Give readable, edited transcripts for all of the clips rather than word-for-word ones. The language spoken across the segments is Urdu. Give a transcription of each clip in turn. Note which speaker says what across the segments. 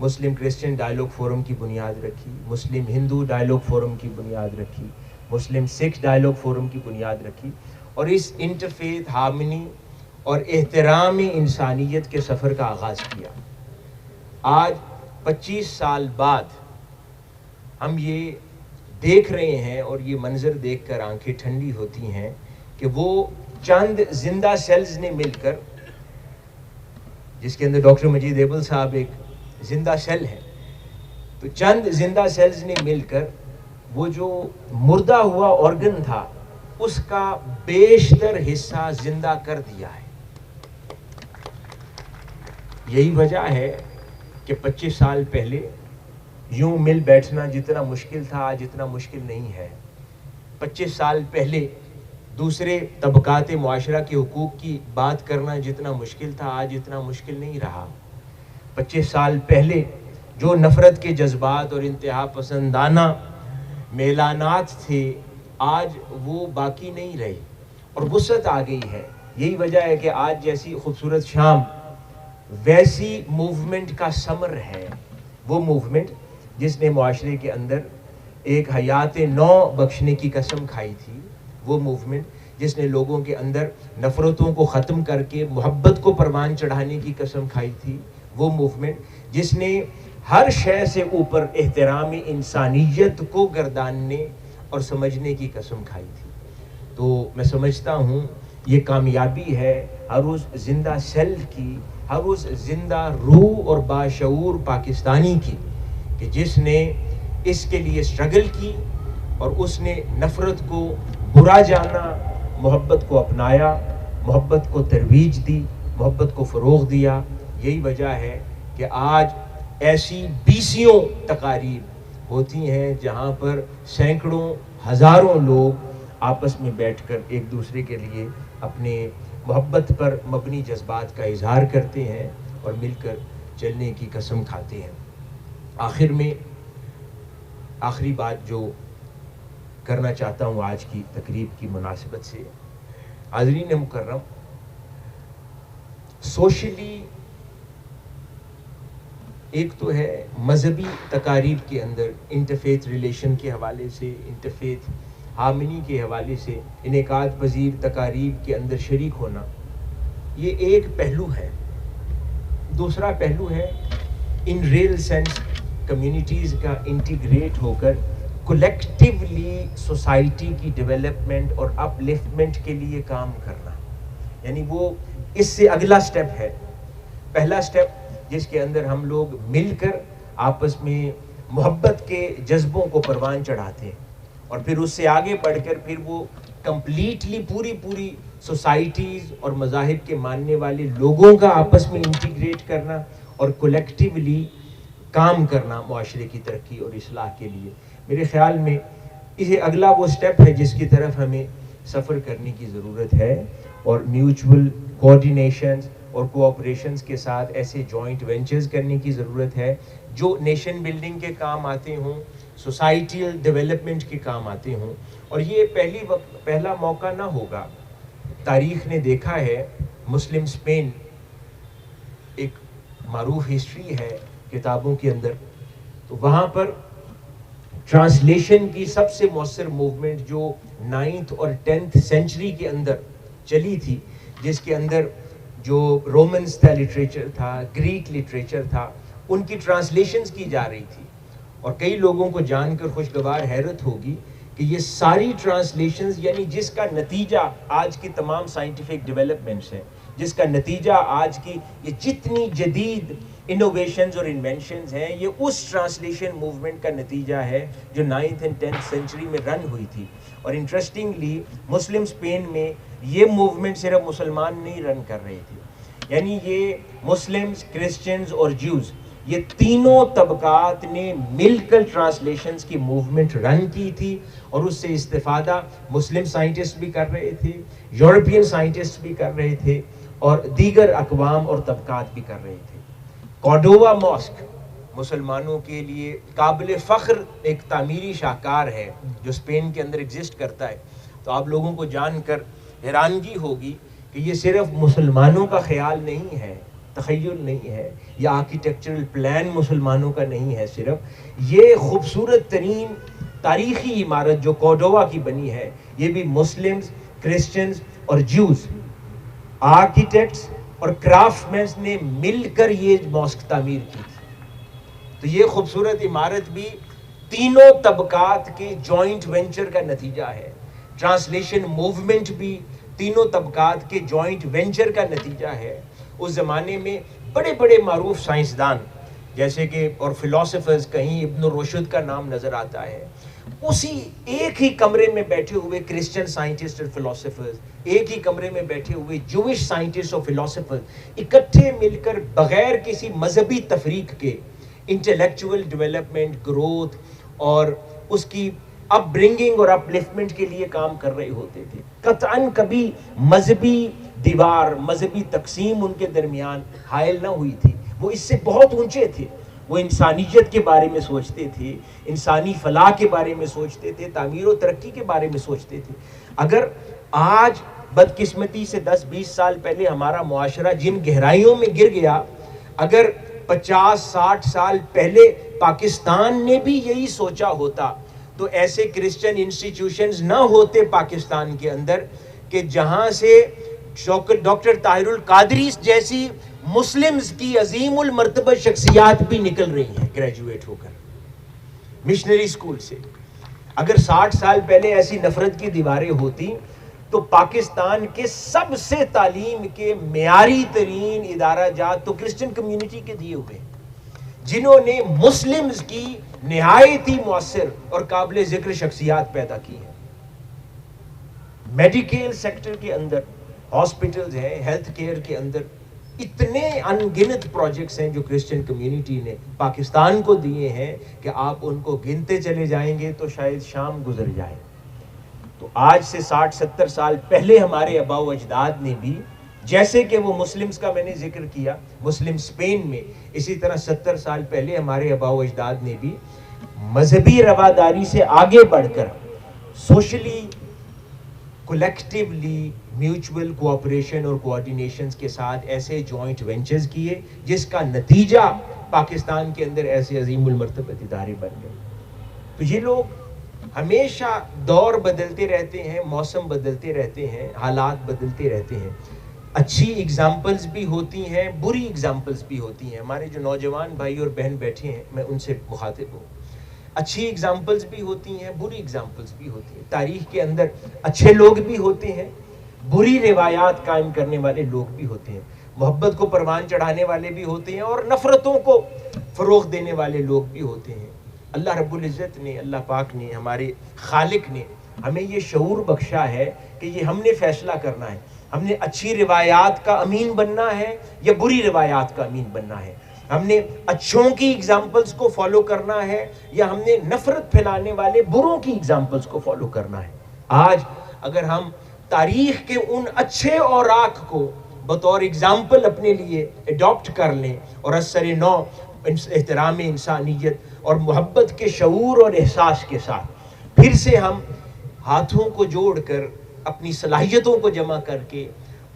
Speaker 1: مسلم کرسچن ڈائلاگ فورم کی بنیاد رکھی، مسلم ہندو ڈائلاگ فورم کی بنیاد رکھی، مسلم سکھ ڈائلاگ فورم کی بنیاد رکھی، اور اس انٹرفیتھ ہارمنی اور احترام انسانیت کے سفر کا آغاز کیا۔ آج 25 سال بعد ہم یہ دیکھ رہے ہیں اور یہ منظر دیکھ کر آنکھیں ٹھنڈی ہوتی ہیں کہ وہ چند زندہ سیلز نے مل کر، جس کے اندر ڈاکٹر مجید ایبل صاحب ایک زندہ سیل ہے، تو چند زندہ سیلز نے مل کر وہ جو مردہ ہوا آرگن تھا اس کا بیشتر حصہ زندہ کر دیا ہے۔ یہی وجہ ہے کہ 25 سال پہلے یوں مل بیٹھنا جتنا مشکل تھا آج اتنا مشکل نہیں ہے۔ 25 سال پہلے دوسرے طبقات معاشرہ کے حقوق کی بات کرنا جتنا مشکل تھا آج اتنا مشکل نہیں رہا۔ 25 سال پہلے جو نفرت کے جذبات اور انتہا پسندانہ میلانات تھے آج وہ باقی نہیں رہے اور وسعت آ گئی ہے۔ یہی وجہ ہے کہ آج جیسی خوبصورت شام ویسی موومنٹ کا ثمر ہے، وہ موومنٹ جس نے معاشرے کے اندر ایک حیات نو بخشنے کی قسم کھائی تھی، وہ موومنٹ جس نے لوگوں کے اندر نفرتوں کو ختم کر کے محبت کو پروان چڑھانے کی قسم کھائی تھی، وہ موومنٹ جس نے ہر شے سے اوپر احترام انسانیت کو گرداننے اور سمجھنے کی قسم کھائی تھی۔ تو میں سمجھتا ہوں یہ کامیابی ہے ہر اس زندہ سیل کی، ہر اس زندہ روح اور باشعور پاکستانی کی کہ جس نے اس کے لیے اسٹرگل کی اور اس نے نفرت کو برا جانا، محبت کو اپنایا، محبت کو ترویج دی، محبت کو فروغ دیا۔ یہی وجہ ہے کہ آج ایسی بیسیوں تقاریب ہوتی ہیں جہاں پر سینکڑوں ہزاروں لوگ آپس میں بیٹھ کر ایک دوسرے کے لیے اپنے محبت پر مبنی جذبات کا اظہار کرتے ہیں اور مل کر چلنے کی قسم کھاتے ہیں۔ آخر میں آخری بات جو کرنا چاہتا ہوں آج کی تقریب کی مناسبت سے، حاضرین مکرم، سوشلی ایک تو ہے مذہبی تقاریب کے اندر انٹرفیتھ ریلیشن کے حوالے سے، انٹرفیتھ ہارمنی کے حوالے سے انعقاد پذیر تقاریب کے اندر شریک ہونا، یہ ایک پہلو ہے۔ دوسرا پہلو ہے ان ریئل سینس کمیونٹیز کا انٹیگریٹ ہو کر کولیکٹیولی سوسائٹی کی ڈیولپمنٹ اور اپ لفٹمنٹ کے لیے کام کرنا، یعنی وہ اس سے اگلا سٹیپ ہے۔ پہلا سٹیپ جس کے اندر ہم لوگ مل کر آپس میں محبت کے جذبوں کو پروان چڑھاتے ہیں، اور پھر اس سے آگے بڑھ کر پھر وہ کمپلیٹلی پوری سوسائٹیز اور مذاہب کے ماننے والے لوگوں کا آپس میں انٹیگریٹ کرنا اور کولیکٹیولی کام کرنا معاشرے کی ترقی اور اصلاح کے لیے۔ میرے خیال میں اسے اگلا وہ سٹیپ ہے جس کی طرف ہمیں سفر کرنے کی ضرورت ہے، اور میوچول کوآرڈینیشنز اور کوآپریشنز کے ساتھ ایسے جوائنٹ وینچرز کرنے کی ضرورت ہے جو نیشن بلڈنگ کے کام آتے ہوں، سوسائٹیل ڈیولپمنٹ کے کام آتے ہوں۔ اور یہ پہلا موقع نہ ہوگا۔ تاریخ نے دیکھا ہے، مسلم اسپین ایک معروف ہسٹری ہے کتابوں کے اندر، تو وہاں پر ٹرانسلیشن کی سب سے مؤثر موومنٹ جو 9th اور 10th سینچری کے اندر چلی تھی، جس کے اندر جو رومنز کا لٹریچر تھا، گریک لٹریچر تھا، ان کی ٹرانسلیشنز کی جا رہی تھی، اور کئی لوگوں کو جان کر خوشگوار حیرت ہوگی کہ یہ ساری ٹرانسلیشنز، یعنی جس کا نتیجہ آج کی تمام سائنٹیفک ڈیولپمنٹس ہیں، جس کا نتیجہ آج کی یہ جتنی جدید انوویشنز اور انوینشنز ہیں، یہ اس ٹرانسلیشن موومنٹ کا نتیجہ ہے جو 9th اور 10th سینچری میں رن ہوئی تھی۔ اور انٹرسٹنگلی مسلم اسپین میں یہ موومنٹ صرف مسلمان نہیں رن کر رہے تھے، یعنی یہ مسلمز، کرسچنز اور جیوز، یہ تینوں طبقات نے مل کر ٹرانسلیشنز کی موومنٹ رن کی تھی، اور اس سے استفادہ مسلم سائنٹسٹ بھی کر رہے تھے، یورپین سائنٹسٹ بھی کر رہے تھے، اور دیگر اقوام اور طبقات بھی کر رہے تھے۔ کارڈووا ماسک مسلمانوں کے لیے قابل فخر ایک تعمیری شاہکار ہے جو اسپین کے اندر ایگزسٹ کرتا ہے۔ تو آپ لوگوں کو جان کر حیرانگی ہوگی کہ یہ صرف مسلمانوں کا خیال نہیں ہے، تخیل نہیں ہے، یہ آرکیٹیکچرل پلان مسلمانوں کا نہیں ہے صرف، یہ خوبصورت ترین تاریخی عمارت جو کورڈوبا کی بنی ہے، یہ بھی مسلمز، کرسچنز اور جوز، آرکیٹیکٹس اور کرافٹ مینز نے مل کر یہ ماسک تعمیر کی تھی۔ تو یہ خوبصورت عمارت بھی تینوں طبقات کے جوائنٹ وینچر کا نتیجہ ہے۔ ٹرانسلیشن موومنٹ بھی تینوں طبقات کے جوائنٹ وینچر کا نتیجہ ہے۔ اس زمانے میں بڑے بڑے معروف سائنسدان جیسے کہ اور فلاسفرز، کہیں ابن رشد کا نام نظر آتا ہے، اسی ایک ہی کمرے میں بیٹھے ہوئے کرسچن سائنٹسٹ اور فلاسفرز، ایک ہی کمرے میں بیٹھے ہوئے جوش سائنٹسٹ اور فلاسفرز اکٹھے مل کر بغیر کسی مذہبی تفریق کے انٹلیکچول ڈیولپمنٹ، گروتھ اور اس کی اپ برنگنگ اور اپ لفٹمنٹ کے لیے کام کر رہے ہوتے تھے۔ قطعاً کبھی مذہبی دیوار، مذہبی تقسیم ان کے درمیان حائل نہ ہوئی تھی، وہ اس سے بہت اونچے تھے، وہ انسانیت کے بارے میں سوچتے تھے، انسانی فلاح کے بارے میں سوچتے تھے، تعمیر و ترقی کے بارے میں سوچتے تھے۔ اگر آج بدقسمتی سے 10-20 سال پہلے ہمارا معاشرہ جن گہرائیوں میں گر گیا، اگر 50-60 سال پہلے پاکستان نے بھی یہی سوچا ہوتا تو ایسے کرسچن انسٹیٹیوشنز نہ ہوتے پاکستان کے اندر کہ جہاں سے ڈاکٹر طاہر القادری جیسی مسلمز کی عظیم المرتبہ شخصیات بھی نکل رہی ہیں گریجویٹ ہو کر مشنری اسکول سے۔ اگر 60 سال پہلے ایسی نفرت کی دیواریں ہوتی تو پاکستان کے سب سے تعلیم کے معیاری ترین ادارہ جات تو کرسچن کمیونٹی کے دیے ہوئے ہیں، جنہوں نے مسلمز کی نہایت ہی مؤثر اور قابل ذکر شخصیات پیدا کی ہیں۔ میڈیکل سیکٹر کے اندر ہاسپٹلز ہیں، ہیلتھ کیئر کے اندر اتنے ان گنت پروجیکٹس ہیں جو کرسچن کمیونٹی نے پاکستان کو دیے ہیں کہ آپ ان کو گنتے چلے جائیں گے تو شاید شام گزر جائے۔ تو آج سے 60-70 سال پہلے ہمارے آباء و اجداد نے بھی، جیسے کہ وہ مسلمز کا میں نے ذکر کیا مسلم اسپین میں، اسی طرح 70 سال پہلے ہمارے آباء و اجداد نے بھی مذہبی رواداری سے آگے بڑھ کر سوشلی، کولیکٹیولی، میوچول کوآپریشن اور کوآرڈینیشنز کے ساتھ ایسے جوائنٹ وینچرز کیے جس کا نتیجہ پاکستان کے اندر ایسے عظیم المرتبہ ادارے بن گئے۔ تو یہ لوگ ہمیشہ دور بدلتے رہتے ہیں، موسم بدلتے رہتے ہیں، حالات بدلتے رہتے ہیں۔ اچھی اگزامپلز بھی ہوتی ہیں، بری اگزامپلز بھی ہوتی ہیں۔ ہمارے جو نوجوان بھائی اور بہن بیٹھے ہیں، میں ان سے مخاطب ہوں۔ اچھی اگزامپلز بھی ہوتی ہیں، بری اگزامپلز بھی ہوتی ہیں۔ تاریخ کے اندر اچھے لوگ بھی ہوتے ہیں، بری روایات قائم کرنے والے لوگ بھی ہوتے ہیں، محبت کو پروان چڑھانے والے بھی ہوتے ہیں اور نفرتوں کو فروغ دینے والے لوگ بھی ہوتے ہیں۔ اللہ رب العزت نے، اللہ پاک نے، ہمارے خالق نے ہمیں یہ شعور بخشا ہے کہ یہ ہم نے فیصلہ کرنا ہے، ہم نے اچھی روایات کا امین بننا ہے یا بری روایات کا امین بننا ہے، ہم نے اچھوں کی اگزامپلز کو فالو کرنا ہے یا ہم نے نفرت پھیلانے والے بروں کی اگزامپلز کو فالو کرنا ہے۔ آج اگر ہم تاریخ کے ان اچھے اوراق کو بطور اگزامپل اپنے لیے اڈاپٹ کر لیں اور اثر نو احترام انسانیت اور محبت کے شعور اور احساس کے ساتھ پھر سے ہم ہاتھوں کو جوڑ کر اپنی صلاحیتوں کو جمع کر کے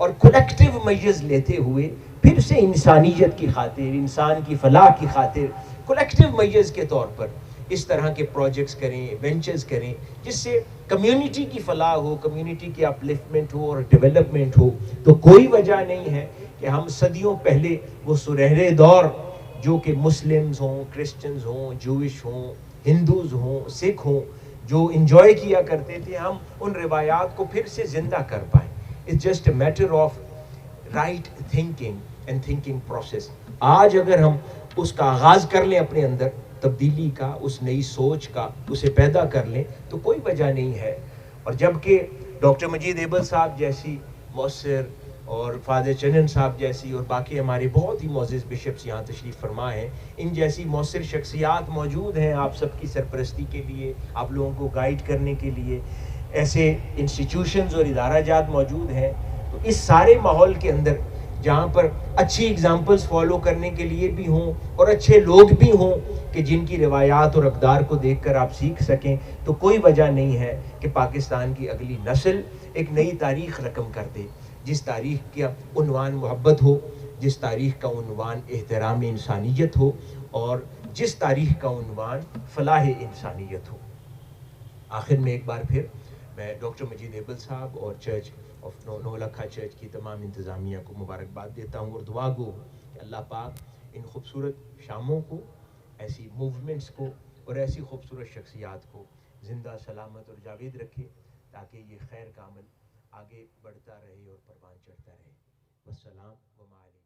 Speaker 1: اور کولیکٹیو میجرز لیتے ہوئے پھر سے انسانیت کی خاطر، انسان کی فلاح کی خاطر کولیکٹیو میجرز کے طور پر اس طرح کے پروجیکٹس کریں، وینچرز کریں، جس سے کمیونٹی کی فلاح ہو، کمیونٹی کی اپلفٹمنٹ ہو اور ڈیولپمنٹ ہو، تو کوئی وجہ نہیں ہے کہ ہم صدیوں پہلے وہ سنہرے دور جو کہ مسلمز ہوں، کرسچنز ہوں، جوش ہوں، ہندوز ہوں، سکھ ہوں، جو انجوائے کیا کرتے تھے، ہم ان روایات کو پھر سے زندہ کر پائیں۔ It's just a matter of right thinking and thinking process۔ آج اگر ہم اس کا آغاز کر لیں اپنے اندر تبدیلی کا، اس نئی سوچ کا، اسے پیدا کر لیں تو کوئی وجہ نہیں ہے۔ اور جبکہ ڈاکٹر مجید ایبل صاحب جیسی مؤثر اور فادر چنن صاحب جیسی اور باقی ہمارے بہت ہی معزز بشپس یہاں تشریف فرما ہیں، ان جیسی مؤثر شخصیات موجود ہیں آپ سب کی سرپرستی کے لیے، آپ لوگوں کو گائیڈ کرنے کے لیے، ایسے انسٹیٹیوشنز اور ادارہ جات موجود ہیں، تو اس سارے ماحول کے اندر جہاں پر اچھی اگزامپلز فالو کرنے کے لیے بھی ہوں اور اچھے لوگ بھی ہوں کہ جن کی روایات اور اقدار کو دیکھ کر آپ سیکھ سکیں، تو کوئی وجہ نہیں ہے کہ پاکستان کی اگلی نسل ایک نئی تاریخ رقم کر دے، جس تاریخ کا عنوان محبت ہو، جس تاریخ کا عنوان احترام انسانیت ہو اور جس تاریخ کا عنوان فلاح انسانیت ہو۔ آخر میں ایک بار پھر میں ڈاکٹر مجید ایبل صاحب اور چرچ آف نولکھا چرچ کی تمام انتظامیہ کو مبارکباد دیتا ہوں اور دعا گو کہ اللہ پاک ان خوبصورت شاموں کو، ایسی موومنٹس کو اور ایسی خوبصورت شخصیات کو زندہ سلامت اور جاوید رکھے، تاکہ یہ خیر کا عمل آگے بڑھتا رہے اور پروان چڑھتا رہے۔ والسلام و علیکم۔